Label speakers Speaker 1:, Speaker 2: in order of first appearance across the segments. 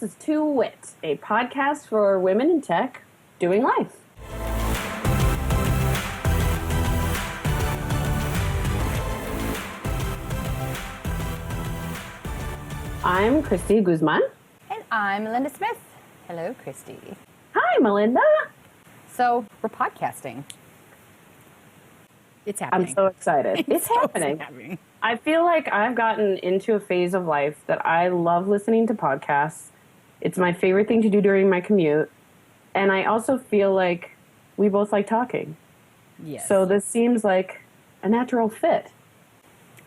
Speaker 1: This is To Wit, a podcast for women in tech doing life. I'm Kristi Guzman.
Speaker 2: And I'm Melinda Smith. Hello, Kristi.
Speaker 1: Hi, Melinda.
Speaker 2: So, we're podcasting. It's happening.
Speaker 1: I'm so excited. It's happening. I feel like I've gotten into a phase of life that I love listening to podcasts. It's my favorite thing to do during my commute. And I also feel like we both like talking.
Speaker 2: Yes.
Speaker 1: So this seems like a natural fit.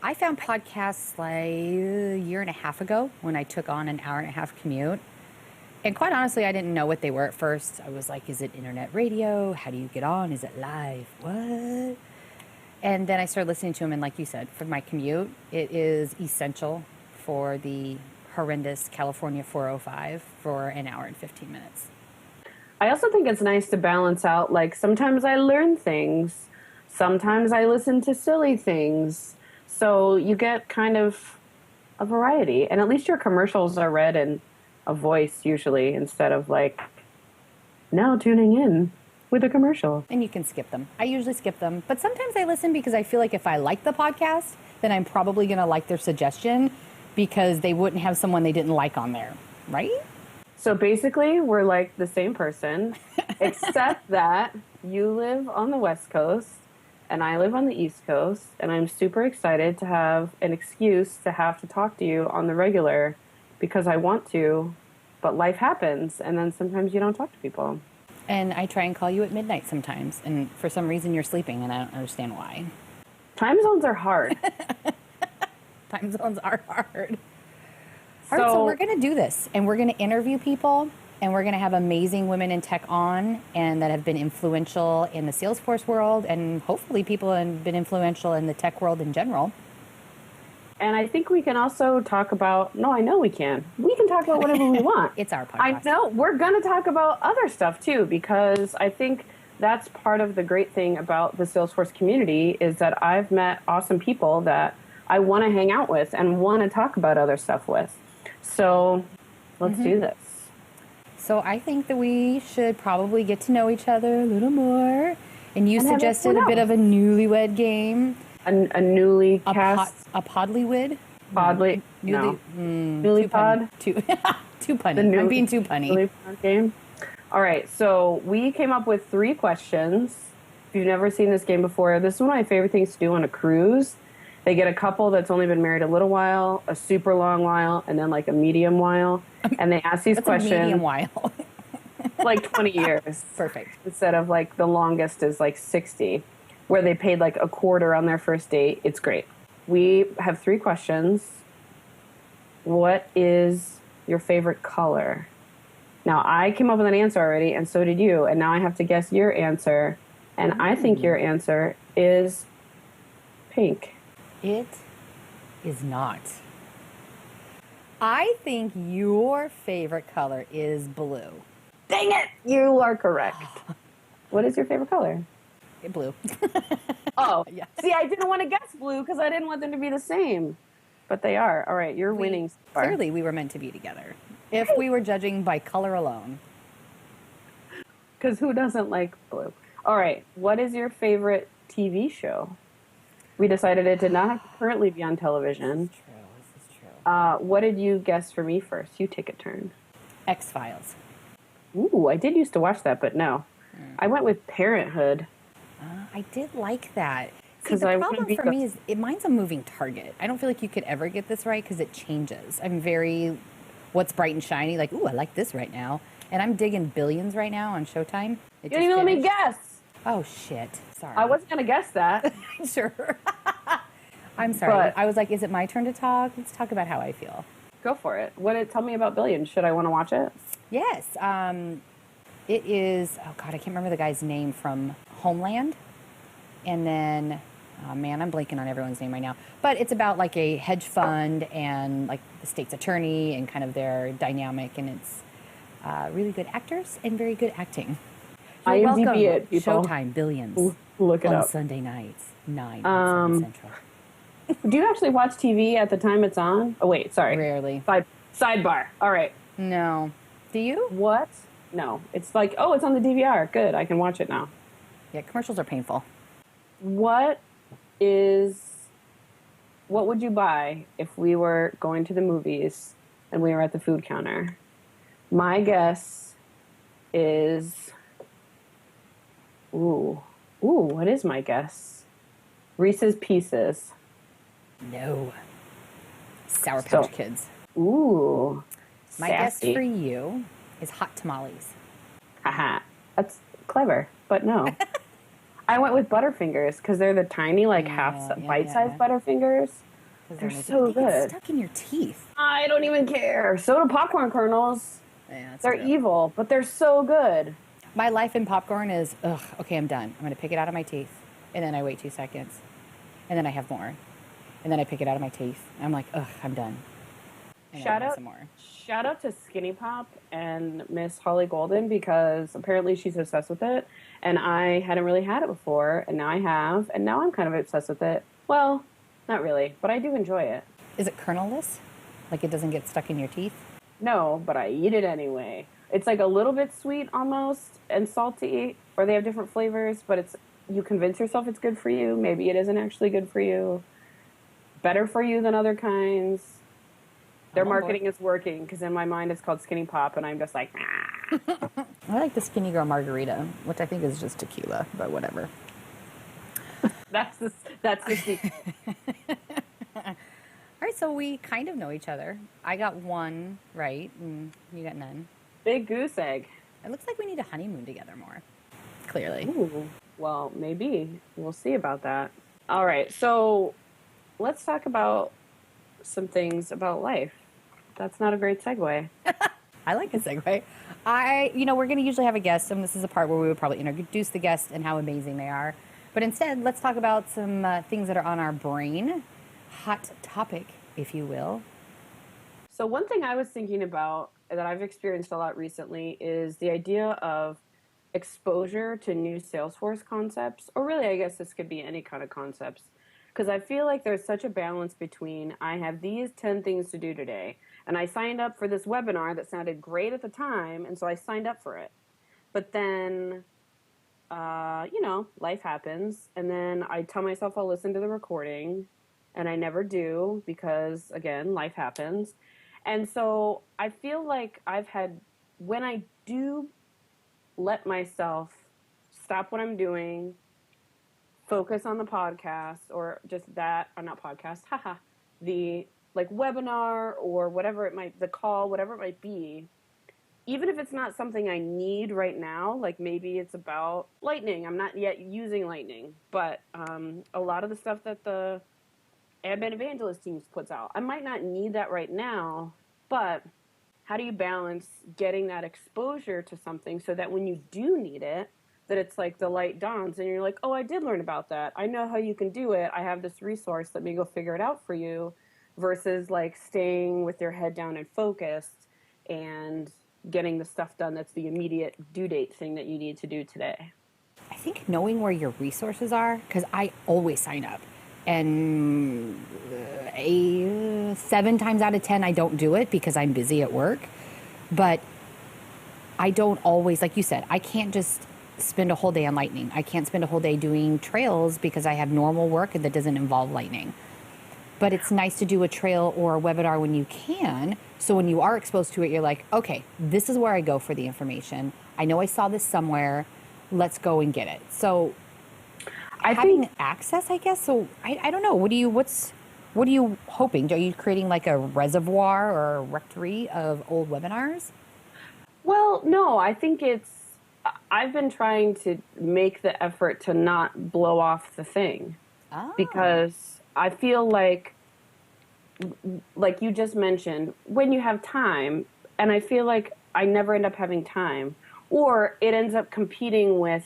Speaker 2: I found podcasts like a year and a half ago when I took on an hour and a half commute. And quite honestly, I didn't know what they were at first. I was like, is it internet radio? How do you get on? Is it live? What? And then I started listening to them, and like you said, for my commute, it is essential for the horrendous California 405 for an hour and 15 minutes.
Speaker 1: I also think it's nice to balance out, like, sometimes I learn things, sometimes I listen to silly things, so you get kind of a variety, and at least your commercials are read in a voice usually, instead of like, now tuning in with a commercial.
Speaker 2: And you can skip them. I usually skip them, but sometimes I listen because I feel like if I like the podcast, then I'm probably going to like their suggestion because they wouldn't have someone they didn't like on there, right?
Speaker 1: So basically, we're like the same person, except that you live on the West Coast and I live on the East Coast, and I'm super excited to have an excuse to have to talk to you on the regular because I want to, but life happens, and then sometimes you don't talk to people.
Speaker 2: And I try and call you at midnight sometimes, and for some reason you're sleeping, and I don't understand why.
Speaker 1: Time zones are hard.
Speaker 2: Time zones are hard. All right, so we're going to do this, and we're going to interview people, and we're going to have amazing women in tech on, and that have been influential in the Salesforce world, and hopefully people have been influential in the tech world in general.
Speaker 1: And I think we can also talk about, no, I know we can. We can talk about whatever we want.
Speaker 2: It's our podcast.
Speaker 1: I know. We're going to talk about other stuff too, because I think that's part of the great thing about the Salesforce community is that I've met awesome people that I want to hang out with and want to talk about other stuff with. So let's do this.
Speaker 2: So I think that we should probably get to know each other a little more. And you suggested a bit of a newlywed game.
Speaker 1: A newly cast?
Speaker 2: A podlywid?
Speaker 1: Podly? No. Newly pod?
Speaker 2: Too punny. I'm being too punny.
Speaker 1: Newly pod game? All right, so we came up with 3 questions. If you've never seen this game before, this is one of my favorite things to do on a cruise. They get a couple that's only been married a little while, a super long while, and then like a medium while. And they ask these questions.
Speaker 2: A medium while.
Speaker 1: Like 20 years.
Speaker 2: Perfect.
Speaker 1: Instead of like the longest is like 60, where they paid like a quarter on their first date. It's great. We have 3 questions. What is your favorite color? Now, I came up with an answer already, and so did you. And now I have to guess your answer. And I think your answer is pink.
Speaker 2: It is not. I think your favorite color is blue.
Speaker 1: Dang it! You are correct. What is your favorite color?
Speaker 2: Blue.
Speaker 1: Oh,
Speaker 2: yeah.
Speaker 1: See, I didn't want to guess blue because I didn't want them to be the same. But they are. All right, you're winning so far.
Speaker 2: Clearly, we were meant to be together. If we were judging by color alone.
Speaker 1: Because who doesn't like blue? All right, what is your favorite TV show? We decided it did not have to currently be on television.
Speaker 2: This is true.
Speaker 1: What did you guess for me first? You take a turn.
Speaker 2: X-Files.
Speaker 1: Ooh, I did used to watch that, but no. I went with Parenthood.
Speaker 2: I did like that. See,
Speaker 1: 'Cause
Speaker 2: the
Speaker 1: I
Speaker 2: problem
Speaker 1: wouldn't
Speaker 2: for me is mine's a moving target. I don't feel like you could ever get this right because it changes. I'm very what's bright and shiny, like, ooh, I like this right now. And I'm digging Billions right now on Showtime.
Speaker 1: You didn't even let me guess.
Speaker 2: Oh, shit. Sorry.
Speaker 1: I wasn't going to guess that.
Speaker 2: Sure. I'm sorry.
Speaker 1: But
Speaker 2: I was like, is it my turn to talk? Let's talk about how I feel.
Speaker 1: Go for it. Tell me about Billions. Should I want to watch it?
Speaker 2: Yes. It is, oh God, I can't remember the guy's name from Homeland. And then, oh man, I'm blanking on everyone's name right now. But it's about like a hedge fund and like the state's attorney and kind of their dynamic. And it's really good actors and very good acting. You're welcome.
Speaker 1: it, people.
Speaker 2: Showtime, Billions.
Speaker 1: Look it
Speaker 2: on
Speaker 1: up.
Speaker 2: Sunday nights, 9 on Central.
Speaker 1: Do you actually watch TV at the time it's on? Oh, wait, sorry.
Speaker 2: Rarely.
Speaker 1: Sidebar. All right.
Speaker 2: No. Do you?
Speaker 1: What? No. It's like, oh, it's on the DVR. Good. I can watch it now.
Speaker 2: Yeah, commercials are painful.
Speaker 1: What would you buy if we were going to the movies and we were at the food counter? My guess is, what is my guess? Reese's Pieces.
Speaker 2: No. Sour Patch Kids.
Speaker 1: Ooh.
Speaker 2: My guess for you is hot tamales.
Speaker 1: Haha. That's clever, but no. I went with Butterfingers because they're the tiny, bite-sized Butterfingers. They're so good.
Speaker 2: Get stuck in your teeth.
Speaker 1: I don't even care. So do popcorn kernels.
Speaker 2: Yeah,
Speaker 1: they're evil, but they're so good.
Speaker 2: My life in popcorn is, okay, I'm done. I'm going to pick it out of my teeth. And then I wait 2 seconds. And then I have more. And then I pick it out of my teeth. I'm like, I'm done. And
Speaker 1: Shout out to Skinny Pop and Miss Holly Golden, because apparently she's obsessed with it. And I hadn't really had it before, and now I have. And now I'm kind of obsessed with it. Well, not really, but I do enjoy it.
Speaker 2: Is it kernelless? Like it doesn't get stuck in your teeth?
Speaker 1: No, but I eat it anyway. It's like a little bit sweet almost and salty, or they have different flavors, but you convince yourself it's good for you. Maybe it isn't actually good for you. Better for you than other kinds. Their marketing is working, because in my mind it's called Skinny Pop, and I'm just like,
Speaker 2: I like the Skinny Girl Margarita, which I think is just tequila, but whatever.
Speaker 1: That's the secret.
Speaker 2: All right, so we kind of know each other. I got one right, and you got none.
Speaker 1: Big goose egg.
Speaker 2: It looks like we need a honeymoon together more, clearly.
Speaker 1: Ooh, well, maybe. We'll see about that. All right, so let's talk about some things about life. That's not a great segue.
Speaker 2: I like a segue. We're going to usually have a guest, and this is a part where we would probably introduce the guest and how amazing they are. But instead, let's talk about some things that are on our brain. Hot topic, if you will.
Speaker 1: So one thing I was thinking about that I've experienced a lot recently is the idea of exposure to new Salesforce concepts, or really, I guess this could be any kind of concepts. Because I feel like there's such a balance between, I have these 10 things to do today, and I signed up for this webinar that sounded great at the time, and so I signed up for it. But then, life happens, and then I tell myself I'll listen to the recording, and I never do because, again, life happens. And so I feel like when I do let myself stop what I'm doing, focus on the podcast, or just that, or not podcast, the webinar or whatever the call, whatever it might be, even if it's not something I need right now, like maybe it's about Lightning. I'm not yet using Lightning, but a lot of the stuff that the Admin Evangelist teams puts out, I might not need that right now, but how do you balance getting that exposure to something so that when you do need it, that it's like the light dawns and you're like, oh, I did learn about that. I know how you can do it. I have this resource. Let me go figure it out for you, versus like staying with your head down and focused and getting the stuff done that's the immediate due date thing that you need to do today.
Speaker 2: I think knowing where your resources are, because I always sign up, and 7 times out of 10 I don't do it because I'm busy at work. But I don't always, like you said, I can't just spend a whole day on Lightning. I can't spend a whole day doing trails because I have normal work that doesn't involve Lightning. But it's nice to do a trail or a webinar when you can. So when you are exposed to it, you're like, okay, this is where I go for the information. I know I saw this somewhere. Let's go and get it. So having access, I guess. So I don't know. What are you hoping? Are you creating like a reservoir or a rectory of old webinars?
Speaker 1: Well, no, I think I've been trying to make the effort to not blow off the thing. Because I feel like you just mentioned, when you have time, and I feel like I never end up having time, or it ends up competing with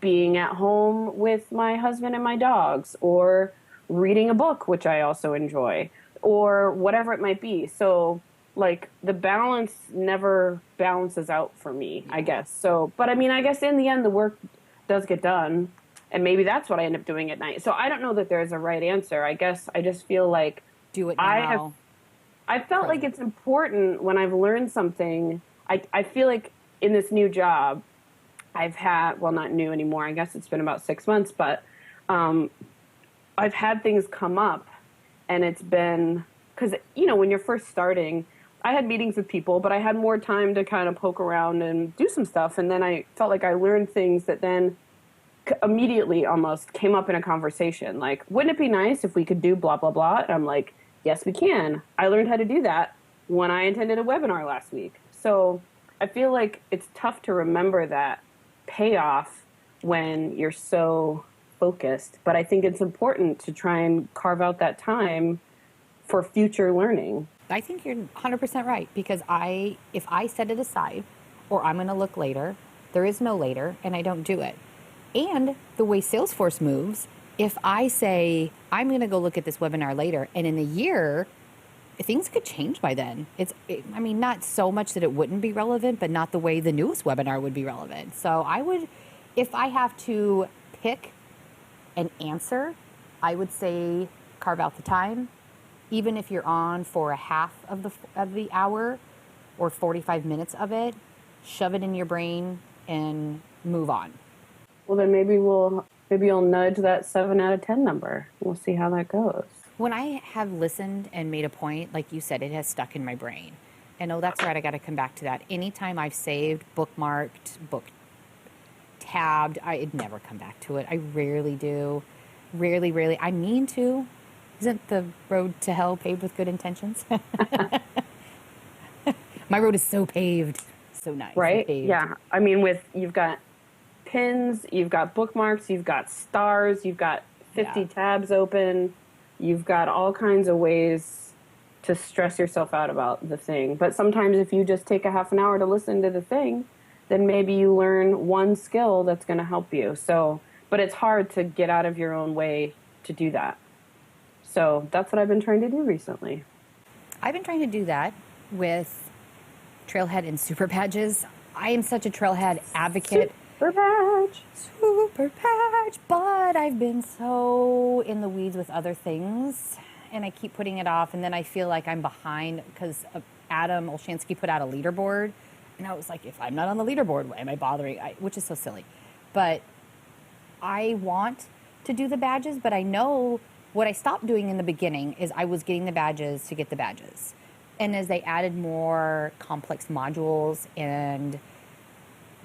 Speaker 1: being at home with my husband and my dogs, or reading a book, which I also enjoy, or whatever it might be. So like the balance never balances out for me, I guess. So, but I mean, I guess in the end, the work does get done, and maybe that's what I end up doing at night. So I don't know that there's a right answer. I guess I just feel like
Speaker 2: do it now.
Speaker 1: I felt like it's important when I've learned something. I feel like in this new job, I've had, well, not new anymore. I guess it's been about 6 months, but I've had things come up, and it's been, because, you know, when you're first starting, I had meetings with people, but I had more time to kind of poke around and do some stuff. And then I felt like I learned things that then immediately almost came up in a conversation. Like, wouldn't it be nice if we could do blah, blah, blah? And I'm like, yes, we can. I learned how to do that when I attended a webinar last week. So I feel like it's tough to remember that payoff when you're so focused. But I think it's important to try and carve out that time for future learning.
Speaker 2: I think you're 100% right, because if I set it aside, or I'm going to look later, there is no later, and I don't do it. And the way Salesforce moves, if I say, I'm going to go look at this webinar later, and in a year, things could change by then. I mean, not so much that it wouldn't be relevant, but not the way the newest webinar would be relevant. So I would, if I have to pick an answer, I would say carve out the time. Even if you're on for a half of the hour or 45 minutes of it, shove it in your brain and move on.
Speaker 1: Well, then maybe you'll nudge that 7 out of 10 number. We'll see how that goes.
Speaker 2: When I have listened and made a point, like you said, it has stuck in my brain. And oh, that's right, I got to come back to that. Anytime I've saved, bookmarked, tabbed, I'd never come back to it. I rarely do. Rarely. I mean to. Isn't the road to hell paved with good intentions? My road is so paved. So nice.
Speaker 1: Right? Yeah. I mean, you've got pins, you've got bookmarks, you've got stars, you've got 50 tabs open, you've got all kinds of ways to stress yourself out about the thing. But sometimes if you just take a half an hour to listen to the thing, then maybe you learn one skill that's going to help you. So, but it's hard to get out of your own way to do that. So that's what I've been trying to do recently.
Speaker 2: I've been trying to do that with Trailhead and Super Badges. I am such a Trailhead advocate.
Speaker 1: Super
Speaker 2: badge, but I've been so in the weeds with other things, and I keep putting it off, and then I feel like I'm behind because Adam Olshansky put out a leaderboard, and I was like, if I'm not on the leaderboard, why am I bothering? Which is so silly. But I want to do the badges, but I know what I stopped doing in the beginning is I was getting the badges to get the badges. And as they added more complex modules and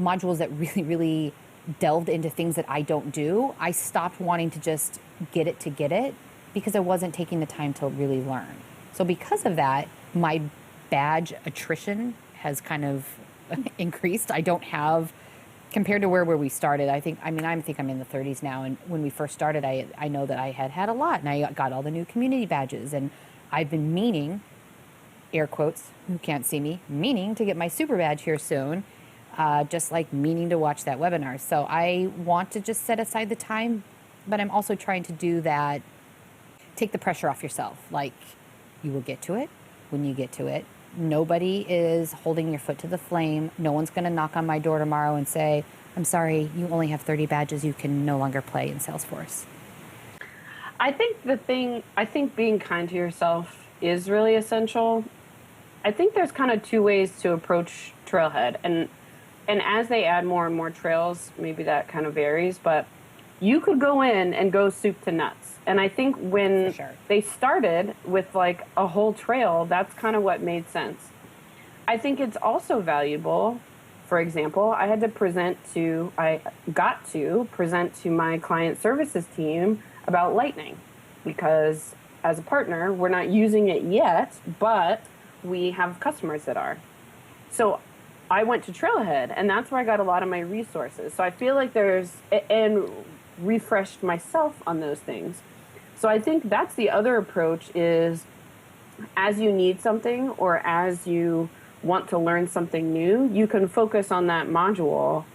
Speaker 2: modules that really, really delved into things that I don't do, I stopped wanting to just get it because I wasn't taking the time to really learn. So because of that, my badge attrition has kind of increased. I don't have, compared to where we started, I think I'm in the 30s now. And when we first started, I know that I had a lot, and I got all the new community badges. And I've been meaning, air quotes, who can't see me, meaning to get my super badge here soon, just like meaning to watch that webinar. So I want to just set aside the time, but I'm also trying to do that, take the pressure off yourself. Like, you will get to it when you get to it. Nobody is holding your foot to the flame. No one's going to knock on my door tomorrow and say, I'm sorry, you only have 30 badges. You can no longer play in Salesforce.
Speaker 1: I think being kind to yourself is really essential. I think there's kind of two ways to approach Trailhead. And as they add more and more trails, maybe that kind of varies, but you could go in and go soup to nuts. And I think when they started with like a whole trail, that's kind of what made sense. I think it's also valuable. For example, I got to present to my client services team about Lightning, because as a partner, we're not using it yet, but we have customers that are. So I went to Trailhead, and that's where I got a lot of my resources. So I feel like and refreshed myself on those things. So I think that's the other approach, is as you need something or as you want to learn something new, you can focus on that module.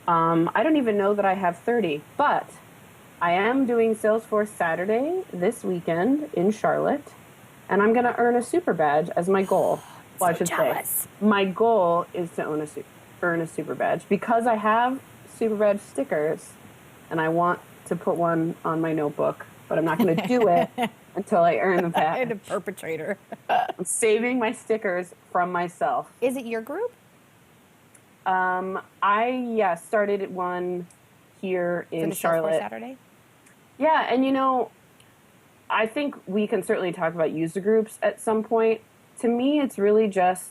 Speaker 1: I don't even know that I have 30, but I am doing Salesforce Saturday this weekend in Charlotte, and I'm going to earn a super badge as my goal. Well, I should say my goal is to earn a super badge, because I have super badge stickers and I want to put one on my notebook, but I'm not going to do it until I earn the badge.
Speaker 2: And a perpetrator.
Speaker 1: I'm saving my stickers from myself.
Speaker 2: Is it your group?
Speaker 1: I started one here in Charlotte.
Speaker 2: Salesforce Saturday?
Speaker 1: Yeah, and I think we can certainly talk about user groups at some point. To me, it's really just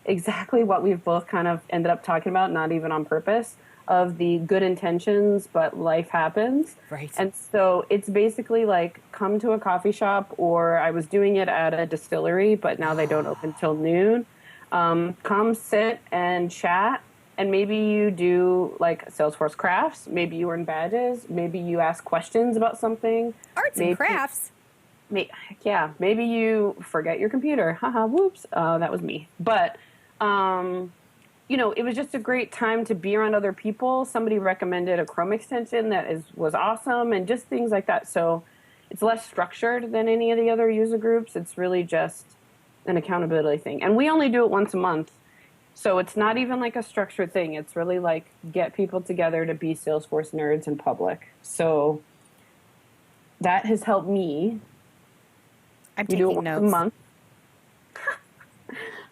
Speaker 1: exactly what we've both kind of ended up talking about, not even on purpose, of the good intentions, but life happens.
Speaker 2: Right.
Speaker 1: And so it's basically like come to a coffee shop, or I was doing it at a distillery, but now they don't open till noon. Come sit and chat. And maybe you do like Salesforce crafts. Maybe you earn badges. Maybe you ask questions about something.
Speaker 2: Arts and crafts.
Speaker 1: Maybe you forget your computer. Haha, whoops. That was me. But, it was just a great time to be around other people. Somebody recommended a Chrome extension that was awesome, and just things like that. So it's less structured than any of the other user groups. It's really just an accountability thing. And we only do it once a month. So it's not even like a structured thing. It's really like get people together to be Salesforce nerds in public. So that has helped me.
Speaker 2: I'm taking notes.
Speaker 1: A month.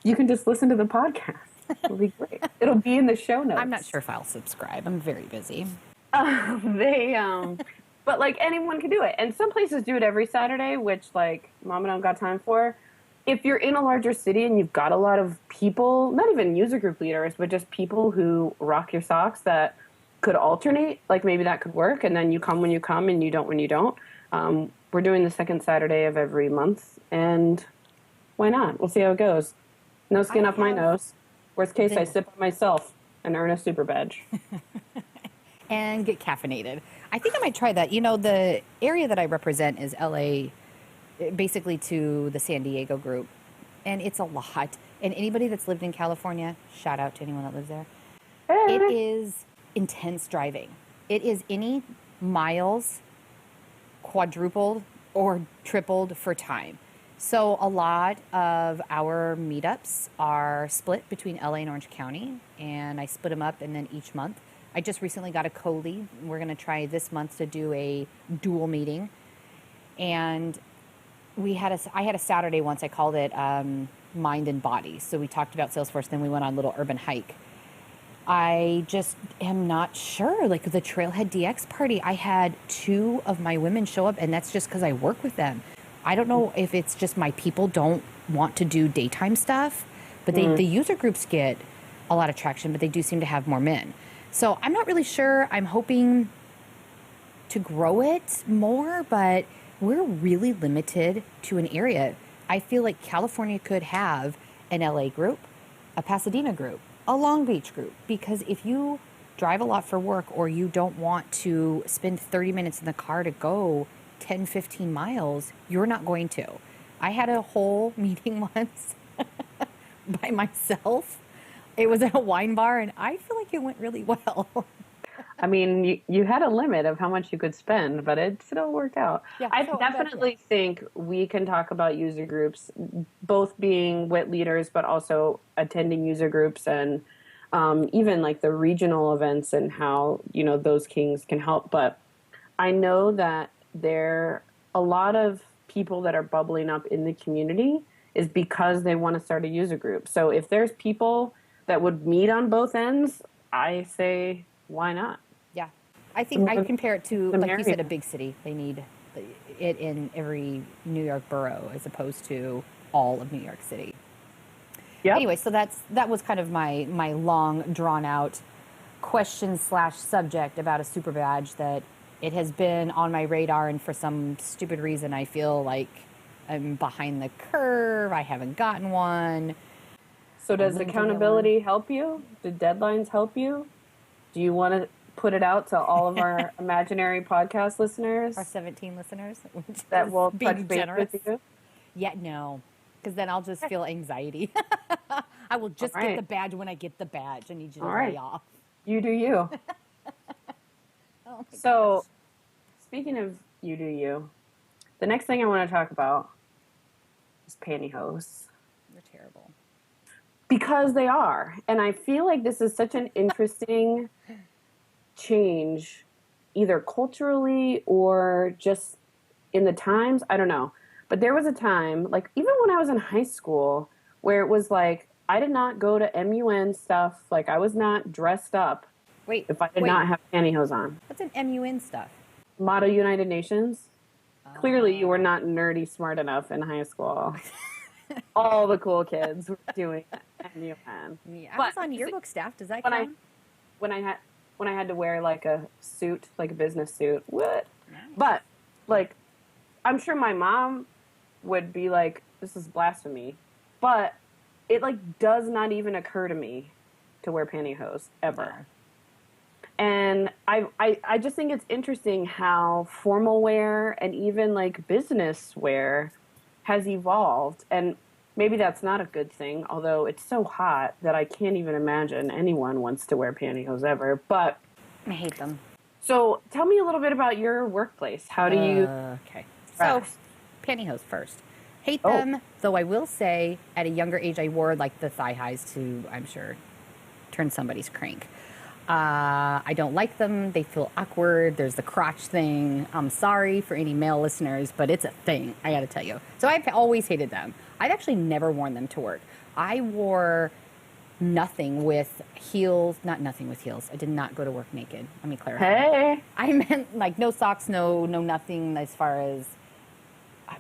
Speaker 1: You can just listen to the podcast. It'll be great. It'll be in the show notes.
Speaker 2: I'm not sure if I'll subscribe. I'm very busy.
Speaker 1: But like anyone can do it. And some places do it every Saturday, which like Mom and I don't got time for. If you're in a larger city and you've got a lot of people, not even user group leaders, but just people who rock your socks that could alternate, like maybe that could work. And then you come when you come and you don't when you don't. We're doing the second Saturday of every month. And why not? We'll see how it goes. No skin off my nose. Worst case, I sip on myself and earn a super badge.
Speaker 2: And get caffeinated. I think I might try that. The area that I represent is LA, basically to the San Diego group. And it's a lot. And anybody that's lived in California, shout out to anyone that lives there.
Speaker 1: Hey.
Speaker 2: It is intense driving. It is any miles quadrupled or tripled for time. So a lot of our meetups are split between LA and Orange County, and I split them up, and then each month. I just recently got a co-lead. We're going to try this month to do a dual meeting. And I had a Saturday once, I called it Mind and Body. So we talked about Salesforce, then we went on a little urban hike. I just am not sure. Like the Trailhead DX party, I had 2 of my women show up, and that's just because I work with them. I don't know if it's just my people don't want to do daytime stuff, but the user groups get a lot of traction, but they do seem to have more men. So I'm not really sure. I'm hoping to grow it more, but we're really limited to an area. I feel like California could have an LA group, a Pasadena group, a Long Beach group, because if you drive a lot for work or you don't want to spend 30 minutes in the car to go 10, 15 miles, you're not going to. I had a whole meeting once by myself. It was at a wine bar, and I feel like it went really well.
Speaker 1: I mean, you had a limit of how much you could spend, but it still worked out. Yeah, I definitely think we can talk about user groups, both being WIT leaders, but also attending user groups and even like the regional events and how, those kings can help. But I know that there are a lot of people that are bubbling up in the community is because they want to start a user group. So if there's people that would meet on both ends, I say, why not?
Speaker 2: Yeah. I think I compare it to, like you said, a big city. They need it in every New York borough as opposed to all of New York City. Yep. Anyway, so that was kind of my long, drawn-out question/subject about a super badge that it has been on my radar, and for some stupid reason, I feel like I'm behind the curve. I haven't gotten one.
Speaker 1: So does accountability help you? Do deadlines help you? Do you want to put it out to all of our imaginary podcast listeners?
Speaker 2: Our 17 listeners.
Speaker 1: That will touch base with you?
Speaker 2: Yeah, no. Because then I'll just feel anxiety. I will just get the badge when I get the badge. I need you to lay off.
Speaker 1: You do you. So, speaking of you do you, the next thing I want to talk about is pantyhose.
Speaker 2: They're terrible.
Speaker 1: Because they are. And I feel like this is such an interesting change, either culturally or just in the times. I don't know. But there was a time, like even when I was in high school, where it was like I did not go to MUN stuff. Like I was not dressed up
Speaker 2: Wait,
Speaker 1: if I did not have pantyhose on.
Speaker 2: what's an MUN stuff?
Speaker 1: Motto United Nations. Clearly, you were not nerdy smart enough in high school. All the cool kids were doing MUN.
Speaker 2: Yeah, I was on yearbook staff. Does that count?
Speaker 1: When I had to wear like a suit, like a business suit, what?
Speaker 2: Nice.
Speaker 1: But like, I'm sure my mom would be like, "This is blasphemy," but it like does not even occur to me to wear pantyhose ever.
Speaker 2: No.
Speaker 1: And I just think it's interesting how formal wear and even like business wear has evolved. And maybe that's not a good thing, although it's so hot that I can't even imagine anyone wants to wear pantyhose ever. But
Speaker 2: I hate them.
Speaker 1: so tell me a little bit about your workplace. How do you...
Speaker 2: Okay. So,
Speaker 1: dress?
Speaker 2: pantyhose first. Hate them, though I will say at a younger age I wore like the thigh highs to, I'm sure, turn somebody's crank. I don't like them. They feel awkward. There's the crotch thing. I'm sorry for any male listeners, but it's a thing, I got to tell you. So I've always hated them. I've actually never worn them to work. I wore nothing with heels. Not nothing with heels. I did not go to work naked. Let me clarify.
Speaker 1: Hey.
Speaker 2: I meant like no socks, no nothing as far as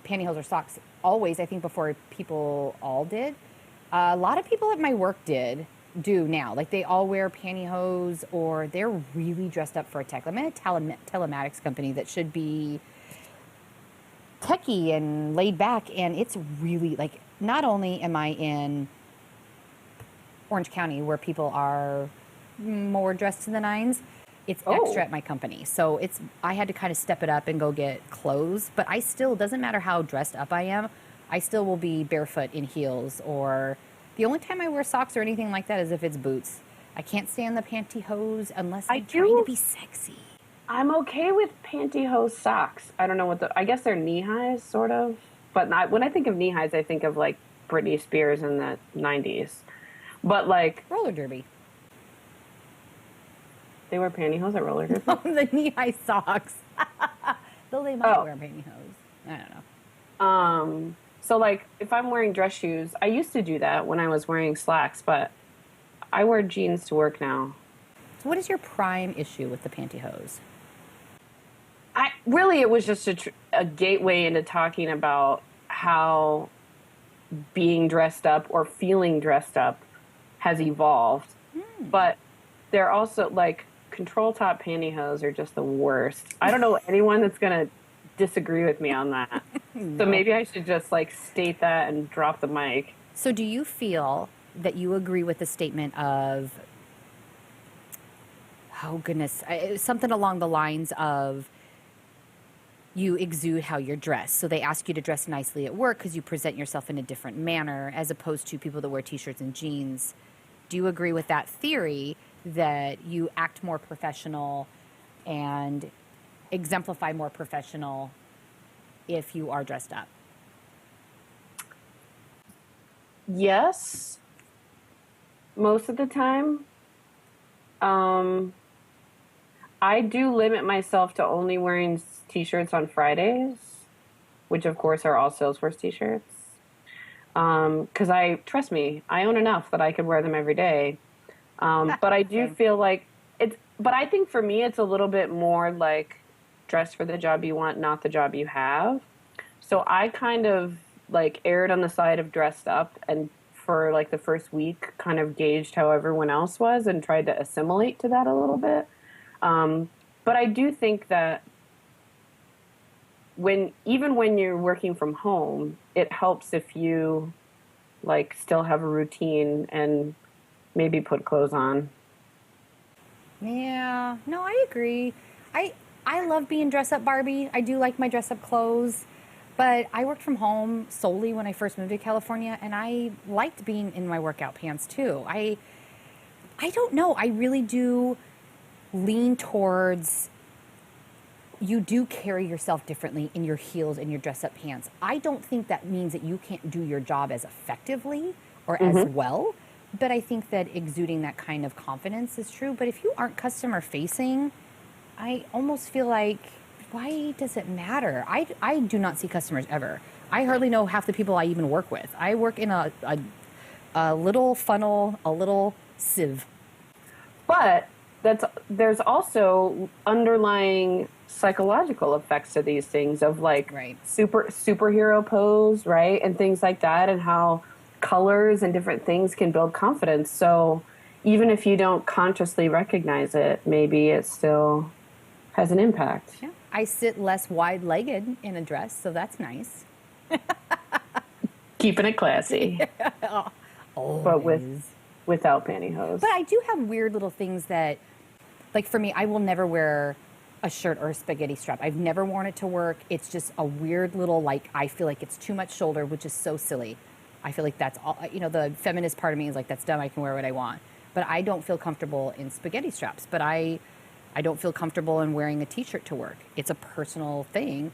Speaker 2: pantyhose or socks. Always, I think before people all did. A lot of people at my work do now. Like they all wear pantyhose or they're really dressed up for a tech. I'm in a telematics company that should be techie and laid back, and it's really like, not only am I in Orange County where people are more dressed to the nines, it's extra at my company. So I had to kind of step it up and go get clothes, but I still, doesn't matter how dressed up I am, I still will be barefoot in heels, or the only time I wear socks or anything like that is if it's boots. I can't stand the pantyhose unless I'm trying to be sexy.
Speaker 1: I'm okay with pantyhose socks. I don't know I guess they're knee highs, sort of. But when I think of knee highs, I think of like Britney Spears in the 90s. But like...
Speaker 2: roller derby.
Speaker 1: They wear pantyhose at roller derby?
Speaker 2: The knee-high socks. Though they might wear pantyhose. I don't know.
Speaker 1: So like if I'm wearing dress shoes, I used to do that when I was wearing slacks, but I wear jeans to work now.
Speaker 2: So what is your prime issue with the pantyhose?
Speaker 1: It was just a gateway into talking about how being dressed up or feeling dressed up has evolved. But they're also like control top pantyhose are just the worst. I don't know anyone that's going to disagree with me on that. No. So maybe I should just like state that and drop the mic.
Speaker 2: So do you feel that you agree with the statement of, oh goodness, something along the lines of you exude how you're dressed. So they ask you to dress nicely at work because you present yourself in a different manner as opposed to people that wear t-shirts and jeans. Do you agree with that theory that you act more professional and exemplify more professional if you are dressed up?
Speaker 1: Yes. Most of the time. I do limit myself to only wearing t-shirts on Fridays, which of course are all Salesforce t-shirts. Because trust me, I own enough that I could wear them every day. But I do feel like but I think for me, it's a little bit more like dress for the job you want, not the job you have. So I kind of like erred on the side of dressed up, and for like the first week kind of gauged how everyone else was and tried to assimilate to that a little bit. But I do think that even when you're working from home, it helps if you like still have a routine and maybe put clothes on.
Speaker 2: Yeah, no, I agree. I love being dress up Barbie. I do like my dress up clothes, but I worked from home solely when I first moved to California, and I liked being in my workout pants too. I don't know. I really do lean towards you do carry yourself differently in your heels and your dress up pants. I don't think that means that you can't do your job as effectively or as well, but I think that exuding that kind of confidence is true. But if you aren't customer facing, I almost feel like, why does it matter? I do not see customers ever. I hardly know half the people I even work with. I work in a little funnel, a little sieve.
Speaker 1: But there's also underlying psychological effects to these things of like superhero pose, right? And things like that, and how colors and different things can build confidence. So even if you don't consciously recognize it, maybe it still has an impact.
Speaker 2: Yeah. I sit less wide-legged in a dress, so that's nice.
Speaker 1: Keeping it classy. But without pantyhose.
Speaker 2: But I do have weird little things that, like for me, I will never wear a shirt or a spaghetti strap. I've never worn it to work. It's just a weird little, like, I feel like it's too much shoulder, which is so silly. I feel like that's all, you know, the feminist part of me is like, that's dumb, I can wear what I want. But I don't feel comfortable in spaghetti straps. But I don't feel comfortable in wearing a t-shirt to work. It's a personal thing.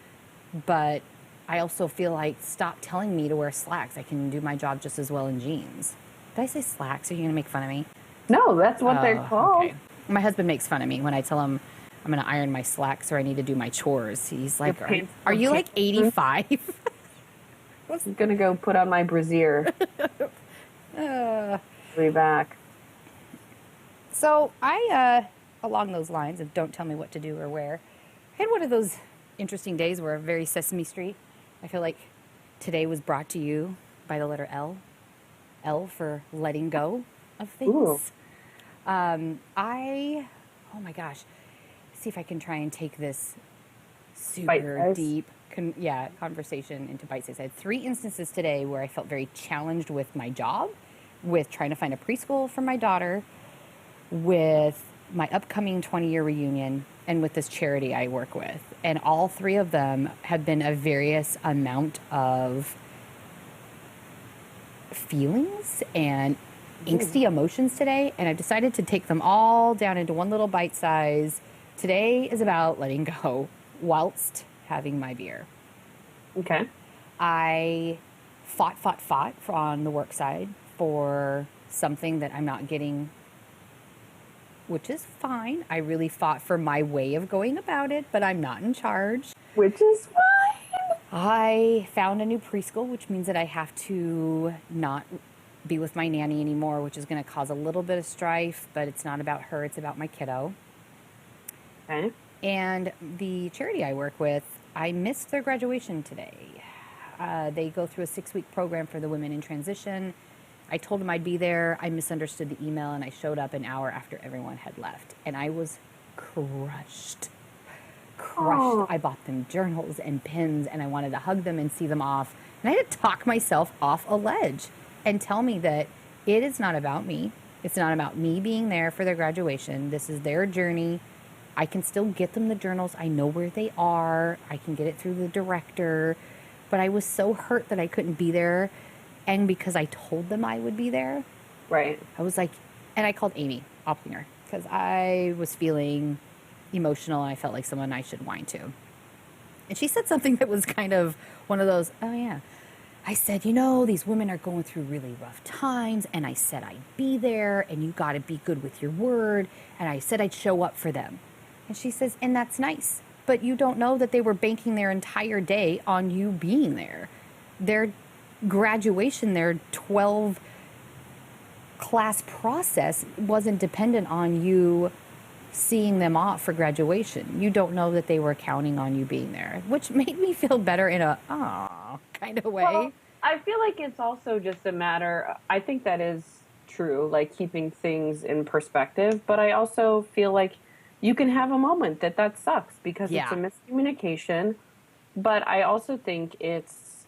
Speaker 2: But I also feel like, stop telling me to wear slacks. I can do my job just as well in jeans. Did I say slacks? Are you going to make fun of me?
Speaker 1: No, that's what they're called. Okay.
Speaker 2: My husband makes fun of me when I tell him I'm going to iron my slacks or I need to do my chores. He's like, are you like 85?
Speaker 1: I'm going to go put on my brassiere. Be back.
Speaker 2: So along those lines of don't tell me what to do or wear, I had one of those interesting days where very Sesame Street. I feel like today was brought to you by the letter L. L for letting go of things. Oh my gosh. See if I can try and take this super deep conversation into bite size. I had 3 instances today where I felt very challenged with my job, with trying to find a preschool for my daughter, with my upcoming 20-year reunion, and with this charity I work with. And all 3 of them have been a various amount of feelings and angsty emotions today, and I've decided to take them all down into one little bite size. Today is about letting go whilst having my beer.
Speaker 1: Okay.
Speaker 2: I fought on the work side for something that I'm not getting, which is fine. I really fought for my way of going about it, but I'm not in charge.
Speaker 1: Which is fine.
Speaker 2: I found a new preschool, which means that I have to not be with my nanny anymore, which is going to cause a little bit of strife, but it's not about her, it's about my kiddo.
Speaker 1: Okay.
Speaker 2: And the charity I work with, I missed their graduation today. They go through a 6-week program for the women in transition. I told them I'd be there. I misunderstood the email, and I showed up an hour after everyone had left. And I was crushed. Oh. I bought them journals and pins, and I wanted to hug them and see them off. And I had to talk myself off a ledge and tell me that it is not about me. It's not about me being there for their graduation. This is their journey. I can still get them the journals. I know where they are. I can get it through the director. But I was so hurt that I couldn't be there. And because I told them I would be there.
Speaker 1: Right.
Speaker 2: I was like, and I called Amy Opplinger because I was feeling emotional. And I felt like someone I should whine to. And she said something that was kind of one of those, oh yeah. I said, you know, these women are going through really rough times. And I said I'd be there. And you got to be good with your word. And I said I'd show up for them. And she says, and that's nice. But you don't know that they were banking their entire day on you being there. Their graduation, their 12 class process wasn't dependent on you seeing them off for graduation. You don't know that they were counting on you being there, which made me feel better in a kind of way.
Speaker 1: Well, I feel like it's also just a matter, I think that is true, like keeping things in perspective, but I also feel like you can have a moment that sucks because it's a miscommunication, but I also think it's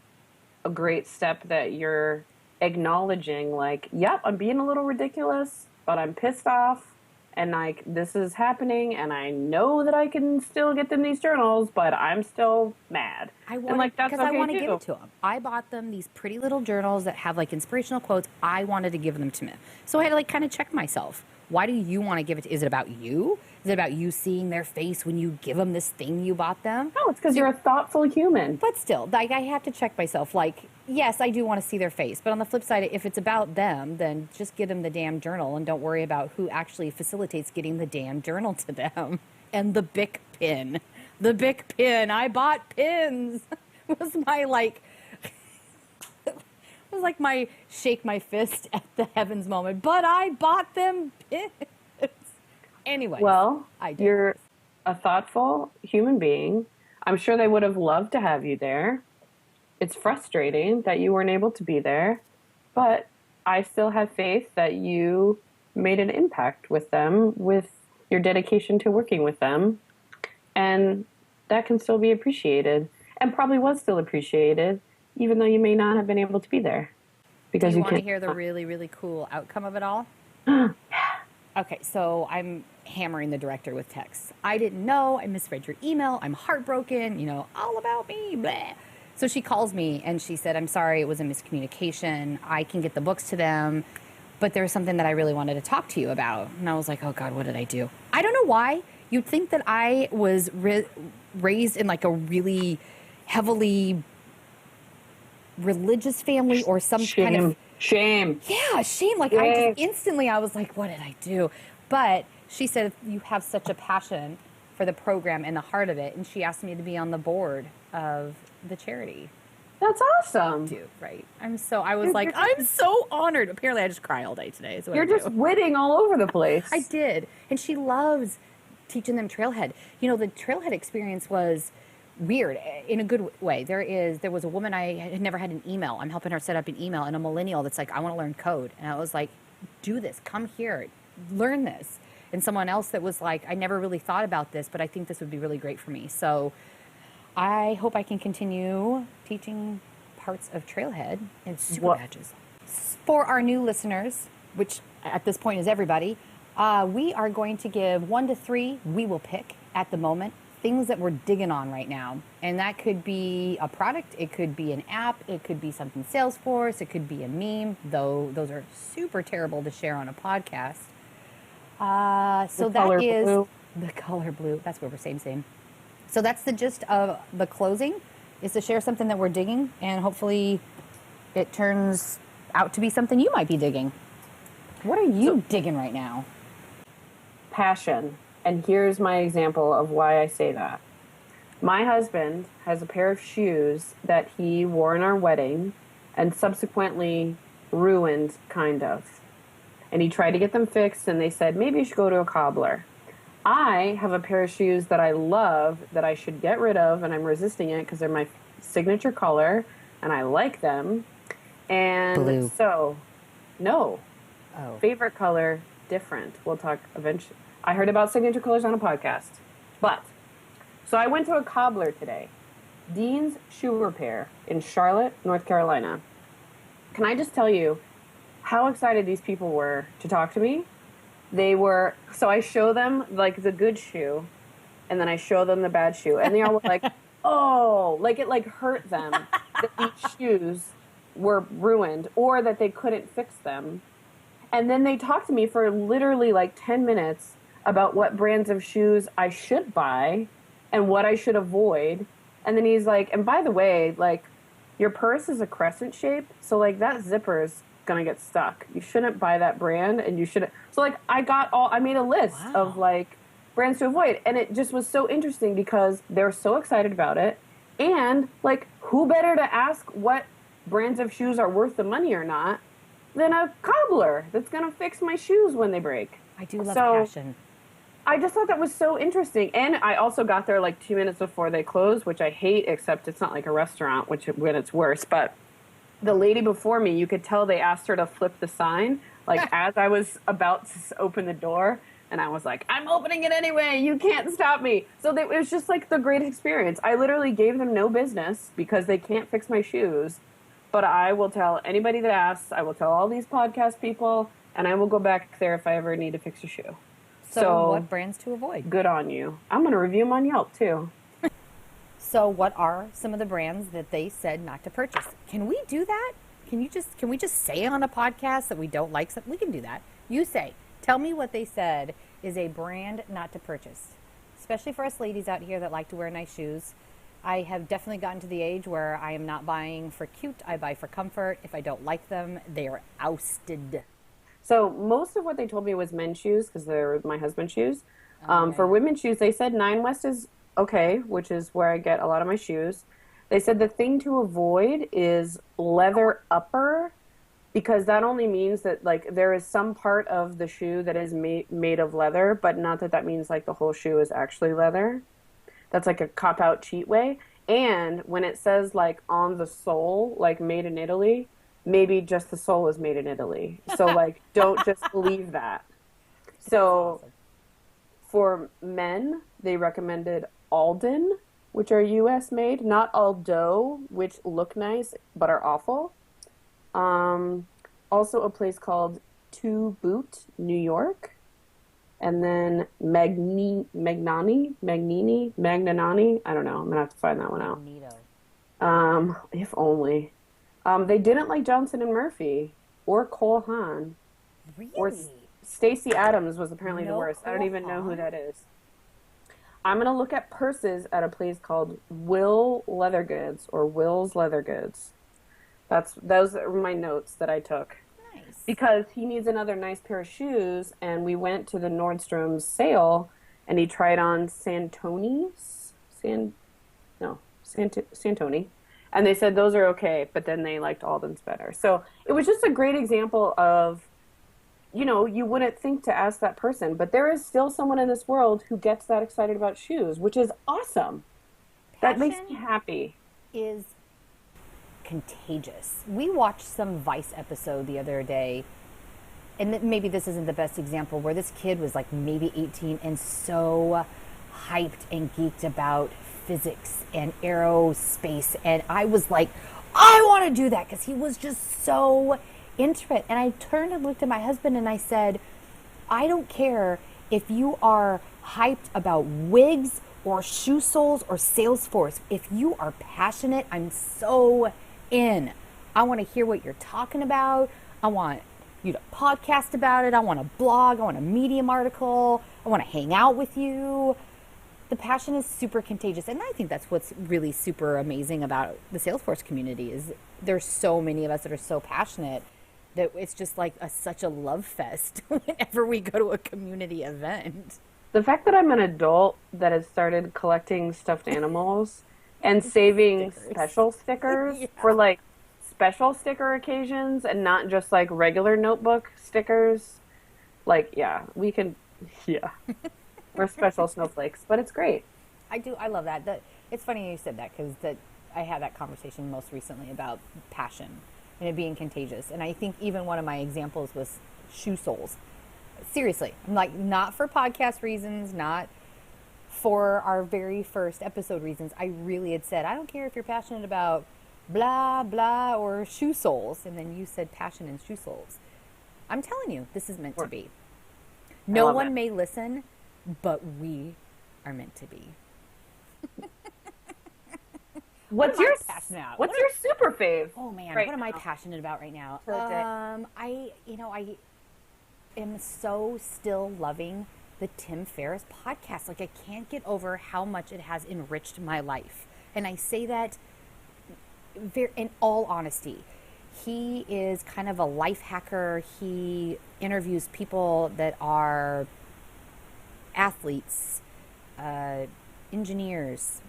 Speaker 1: a great step that you're acknowledging, like, yep, I'm being a little ridiculous, but I'm pissed off, and like, this is happening, and I know that I can still get them these journals, but I'm still mad.
Speaker 2: I want to give it to them. I bought them these pretty little journals that have like inspirational quotes. I wanted to give them to them. So I had to like kind of check myself. Why do you want to give it? Is it about you? Is it about you seeing their face when you give them this thing you bought them?
Speaker 1: No, it's because you're a thoughtful human.
Speaker 2: But still, like, I have to check myself. Like, yes, I do want to see their face. But on the flip side, if it's about them, then just get them the damn journal and don't worry about who actually facilitates getting the damn journal to them. And the Bic pin. The Bic pin. I bought pins. Was my, like, was like my shake my fist at the heavens moment, but I bought them pins. Anyway.
Speaker 1: Well, you're a thoughtful human being. I'm sure they would have loved to have you there. It's frustrating that you weren't able to be there, but I still have faith that you made an impact with them, with your dedication to working with them. And that can still be appreciated, and probably was still appreciated, even though you may not have been able to be there. Because
Speaker 2: Do you want to hear the really, really cool outcome of it all? Okay, so I'm hammering the director with texts. I didn't know. I misread your email. I'm heartbroken. You know, all about me. Blah. So she calls me and she said, I'm sorry, it was a miscommunication. I can get the books to them, but there was something that I really wanted to talk to you about. And I was like, oh God, what did I do? I don't know why. You'd think that I was raised in like a really heavily religious family or some kind of
Speaker 1: shame.
Speaker 2: Yeah, shame. Like I just instantly, I was like, what did I do? But she said, you have such a passion for the program and the heart of it. And she asked me to be on the board of the charity.
Speaker 1: That's awesome.
Speaker 2: Dude, right. I was like, I'm so honored. Apparently I just cry all day today.
Speaker 1: You're just witting all over the place.
Speaker 2: I did. And she loves teaching them Trailhead. You know, the Trailhead experience was weird in a good way. There was a woman, I had never had an email. I'm helping her set up an email, and a millennial that's like, I want to learn code. And I was like, do this, come here, learn this. And someone else that was like, I never really thought about this, but I think this would be really great for me. So I hope I can continue teaching parts of Trailhead and super badges. For our new listeners, which at this point is everybody, we are going to give 1 to 3, we will pick at the moment, things that we're digging on right now. And that could be a product, it could be an app, it could be something Salesforce, it could be a meme, though those are super terrible to share on a podcast. So that is blue. The color blue. That's what we're same. So that's the gist of the closing, is to share something that we're digging, and hopefully it turns out to be something you might be digging. What are you digging right now?
Speaker 1: Passion. And here's my example of why I say that. My husband has a pair of shoes that he wore in our wedding and subsequently ruined, kind of. And he tried to get them fixed, and they said, maybe you should go to a cobbler. I have a pair of shoes that I love that I should get rid of, and I'm resisting it because they're my signature color, and I like them. And
Speaker 2: blue.
Speaker 1: So, no.
Speaker 2: Oh.
Speaker 1: Favorite color, different. We'll talk eventually. I heard about signature colors on a podcast. So I went to a cobbler today. Dean's Shoe Repair in Charlotte, North Carolina. Can I just tell you how excited these people were to talk to me? So I show them like the good shoe, and then I show them the bad shoe. And they all were like, oh, like it like hurt them that these shoes were ruined or that they couldn't fix them. And then they talked to me for literally like 10 minutes about what brands of shoes I should buy and what I should avoid. And then he's like, and by the way, like, your purse is a crescent shape, so like that zipper is gonna get stuck. You shouldn't buy that brand, and you shouldn't. So like I made a list of like brands to avoid, and it just was so interesting because they're so excited about it. And like, who better to ask what brands of shoes are worth the money or not than a cobbler that's gonna fix my shoes when they break.
Speaker 2: I do love passion.
Speaker 1: I just thought that was so interesting. And I also got there like 2 minutes before they closed, which I hate, except it's not like a restaurant, when it's worse. But the lady before me, you could tell they asked her to flip the sign, like as I was about to open the door. And I was like, I'm opening it anyway. You can't stop me. So it was just like the great experience. I literally gave them no business because they can't fix my shoes. But I will tell anybody that asks. I will tell all these podcast people, and I will go back there if I ever need to fix a shoe.
Speaker 2: So what brands to avoid?
Speaker 1: Good on you. I'm going to review them on Yelp, too.
Speaker 2: So what are some of the brands that they said not to purchase? Can we do that? Can we just say on a podcast that we don't like something? We can do that. You say, tell me what they said is a brand not to purchase, especially for us ladies out here that like to wear nice shoes. I have definitely gotten to the age where I am not buying for cute. I buy for comfort. If I don't like them, they are ousted.
Speaker 1: So most of what they told me was men's shoes because they're my husband's shoes. For women's shoes, they said Nine West is okay, which is where I get a lot of my shoes. They said the thing to avoid is leather upper, because that only means that like there is some part of the shoe that is made of leather, but not that that means like the whole shoe is actually leather. That's like a cop out cheat way. And when it says like on the sole, like made in Italy, maybe just the sole is made in Italy. So like don't just believe that. So
Speaker 2: Awesome.
Speaker 1: for men, they recommended Alden, which are US made, not Aldo, which look nice but are awful. Also a place called To Boot, New York. And then Magnani. I don't know. I'm gonna have to find that one out.
Speaker 2: Neato.
Speaker 1: If only. They didn't like Johnson and Murphy or Cole Haan or
Speaker 2: Really?
Speaker 1: Stacey Adams was apparently the
Speaker 2: No
Speaker 1: worst. I don't
Speaker 2: Cole
Speaker 1: even know who
Speaker 2: Haan?
Speaker 1: that is. I'm gonna look at purses at a place called Will Leather Goods or Will's Leather Goods. Those are my notes that I took.
Speaker 2: Nice.
Speaker 1: Because he needs another nice pair of shoes, and we went to the Nordstrom's sale, and he tried on Santoni, and they said those are okay, but then they liked Alden's better. So it was just a great example of, you wouldn't think to ask that person, but there is still someone in this world who gets that excited about shoes, which is awesome. That makes me happy.
Speaker 2: Is contagious. We watched some Vice episode the other day, and maybe this isn't the best example, where this kid was like maybe 18 and so hyped and geeked about physics and aerospace, and I was like, I want to do that, because he was just so into it. And I turned and looked at my husband and I said, I don't care if you are hyped about wigs or shoe soles or Salesforce. If you are passionate, I'm so in. I want to hear what you're talking about. I want you to podcast about it. I want a blog. I want a Medium article. I want to hang out with you. The passion is super contagious. And I think that's what's really super amazing about the Salesforce community is there's so many of us that are so passionate that it's just like such a love fest whenever we go to a community event.
Speaker 1: The fact that I'm an adult that has started collecting stuffed animals and saving special stickers for like special sticker occasions and not just like regular notebook stickers. Like, yeah, we're special snowflakes, but it's great.
Speaker 2: I love that. It's funny you said that, because I had that conversation most recently about passion and it being contagious. And I think even one of my examples was shoe soles. Seriously, I'm like, not for podcast reasons, not for our very first episode reasons. I really had said, I don't care if you're passionate about blah, blah, or shoe soles. And then you said passion and shoe soles. I'm telling you, this is meant to be. No one may listen, but we are meant to be.
Speaker 1: What's your super fave?
Speaker 2: Oh man,
Speaker 1: right
Speaker 2: what am I
Speaker 1: now?
Speaker 2: passionate about right now?
Speaker 1: Perfect.
Speaker 2: I am so still loving the Tim Ferriss podcast. Like, I can't get over how much it has enriched my life. And I say that in all honesty. He is kind of a life hacker. He interviews people that are athletes, engineers,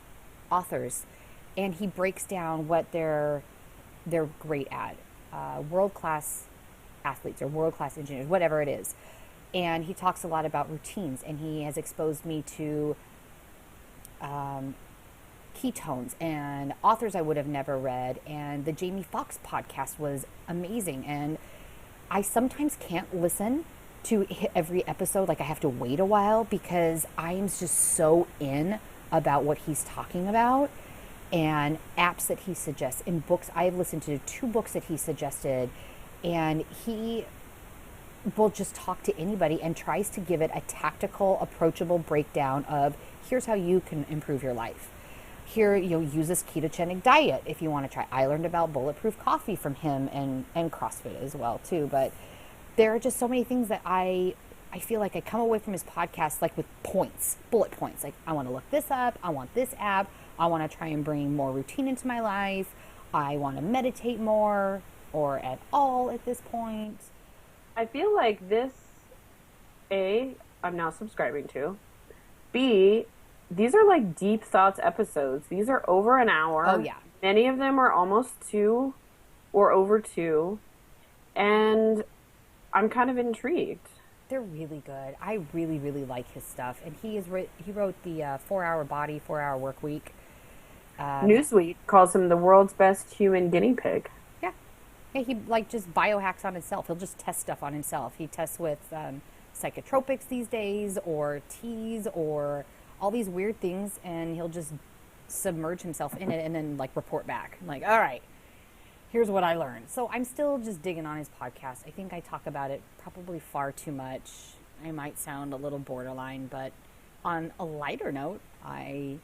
Speaker 2: authors, and he breaks down what they're great at. World-class athletes or world-class engineers, whatever it is. And he talks a lot about routines, and he has exposed me to ketones and authors I would have never read. And the Jamie Foxx podcast was amazing. And I sometimes can't listen to every episode. Like, I have to wait a while because I'm just so in about what he's talking about. And apps that he suggests, and books. I've listened to 2 books that he suggested, and he will just talk to anybody and tries to give it a tactical, approachable breakdown of here's how you can improve your life. Here, you'll use this ketogenic diet if you want to try. I learned about bulletproof coffee from him and CrossFit as well too. But there are just so many things that I feel like I come away from his podcast like with points, bullet points. Like, I want to look this up. I want this app. I want to try and bring more routine into my life. I want to meditate more or at all at this point.
Speaker 1: I feel like this, A, I'm now subscribing to. B, these are like deep thoughts episodes. These are over an hour.
Speaker 2: Oh, yeah.
Speaker 1: many of them are almost 2 or over 2, and I'm kind of intrigued.
Speaker 2: They're really good. I really, really like his stuff. And he wrote the 4-Hour Body, 4-Hour Work Week.
Speaker 1: Newsweek calls him the world's best human guinea pig.
Speaker 2: Yeah. Yeah, he like just biohacks on himself. He'll just test stuff on himself. He tests with psychotropics these days, or teas, or all these weird things, and he'll just submerge himself in it and then like report back. I'm like, all right, here's what I learned. So I'm still just digging on his podcast. I think I talk about it probably far too much. I might sound a little borderline, but on a lighter note, I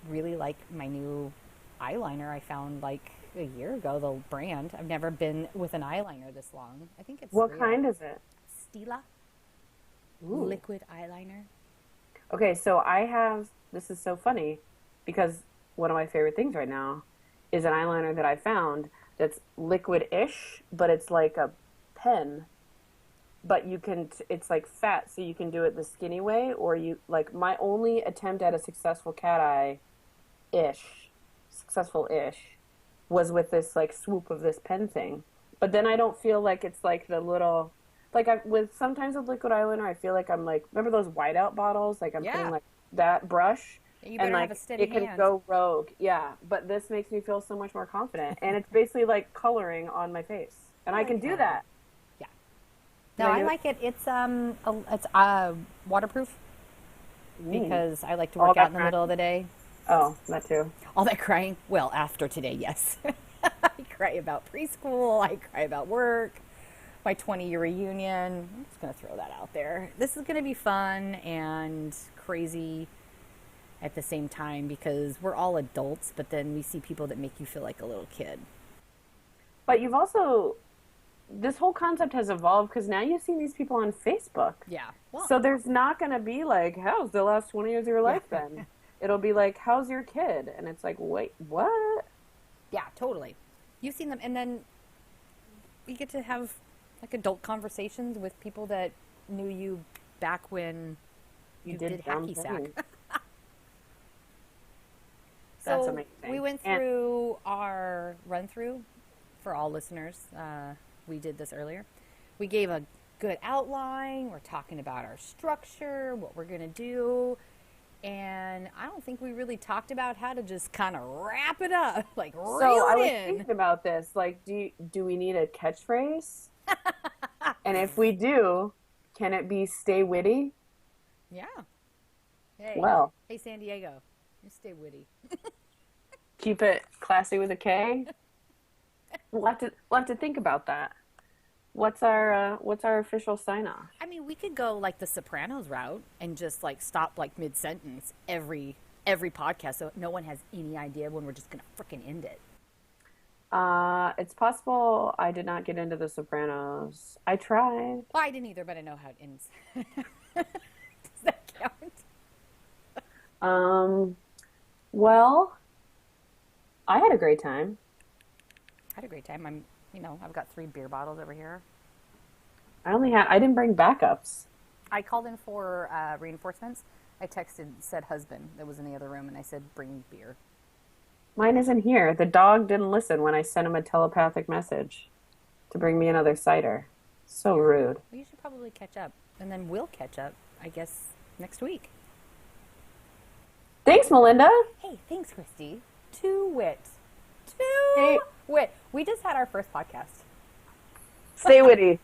Speaker 2: really like my new eyeliner I found like a year ago, the brand. I've never been with an eyeliner this long. I think it's
Speaker 1: What
Speaker 2: real.
Speaker 1: kind is it?
Speaker 2: Stila
Speaker 1: Ooh.
Speaker 2: liquid eyeliner.
Speaker 1: Okay, so this is so funny because one of my favorite things right now is an eyeliner that I found that's liquid-ish, but it's like a pen. But it's like fat, so you can do it the skinny way, or like my only attempt at a successful cat eye-ish, successful-ish, was with this like swoop of this pen thing. But then I don't feel like it's like the little, like sometimes with liquid eyeliner, I feel like I'm like, remember those whiteout bottles? Like I'm putting like that brush.
Speaker 2: You better
Speaker 1: and like
Speaker 2: have a steady
Speaker 1: it can
Speaker 2: hand.
Speaker 1: go rogue. Yeah, but this makes me feel so much more confident. And it's basically like coloring on my face. And I can do that.
Speaker 2: Yeah. No, I like it. It's waterproof because I like to work out in the middle of the day.
Speaker 1: Oh, that too.
Speaker 2: All that crying? Well, after today, yes. I cry about preschool. I cry about work. My 20-year reunion. I'm just going to throw that out there. This is going to be fun and crazy at the same time because we're all adults, but then we see people that make you feel like a little kid.
Speaker 1: But you've also, this whole concept has evolved because now you've seen these people on Facebook.
Speaker 2: Yeah. Well,
Speaker 1: so there's not going to be like, how's the last 20 years of your life then? It'll be like, how's your kid? And it's like, wait, what?
Speaker 2: Yeah, totally. You've seen them, and then you get to have like adult conversations with people that knew you back when you did hacky sack.
Speaker 1: That's
Speaker 2: so
Speaker 1: amazing.
Speaker 2: We went through our run-through for all listeners. We did this earlier. We gave a good outline. We're talking about our structure, what we're going to do. And I don't think we really talked about how to just kind of wrap it up, like reel it in.
Speaker 1: So I was thinking about this. Like, do we need a catchphrase? And if we do, can it be "Stay witty"?
Speaker 2: Yeah. Hey.
Speaker 1: Well.
Speaker 2: Hey, San Diego, you stay witty.
Speaker 1: Keep it classy with a K. We'll have to think about that. What's our official sign off?
Speaker 2: I mean, we could go like the Sopranos route and just like stop like mid sentence every podcast, so no one has any idea when we're just gonna freaking end it.
Speaker 1: It's possible I did not get into the Sopranos. I tried.
Speaker 2: Well, I didn't either, but I know how it ends. Does that count?
Speaker 1: Well, I had a great time.
Speaker 2: I had a great time. I've got 3 beer bottles over here.
Speaker 1: I didn't bring backups.
Speaker 2: I called in for reinforcements. I texted said husband that was in the other room, and I said, bring beer.
Speaker 1: Mine isn't here. The dog didn't listen when I sent him a telepathic message to bring me another cider. So rude.
Speaker 2: Well, you should probably catch up, and then we'll catch up, I guess, next week.
Speaker 1: Thanks, Melinda.
Speaker 2: Hey, thanks, Kristi. To wit.
Speaker 1: Hey.
Speaker 2: Wit. We just had our first podcast.
Speaker 1: Stay witty.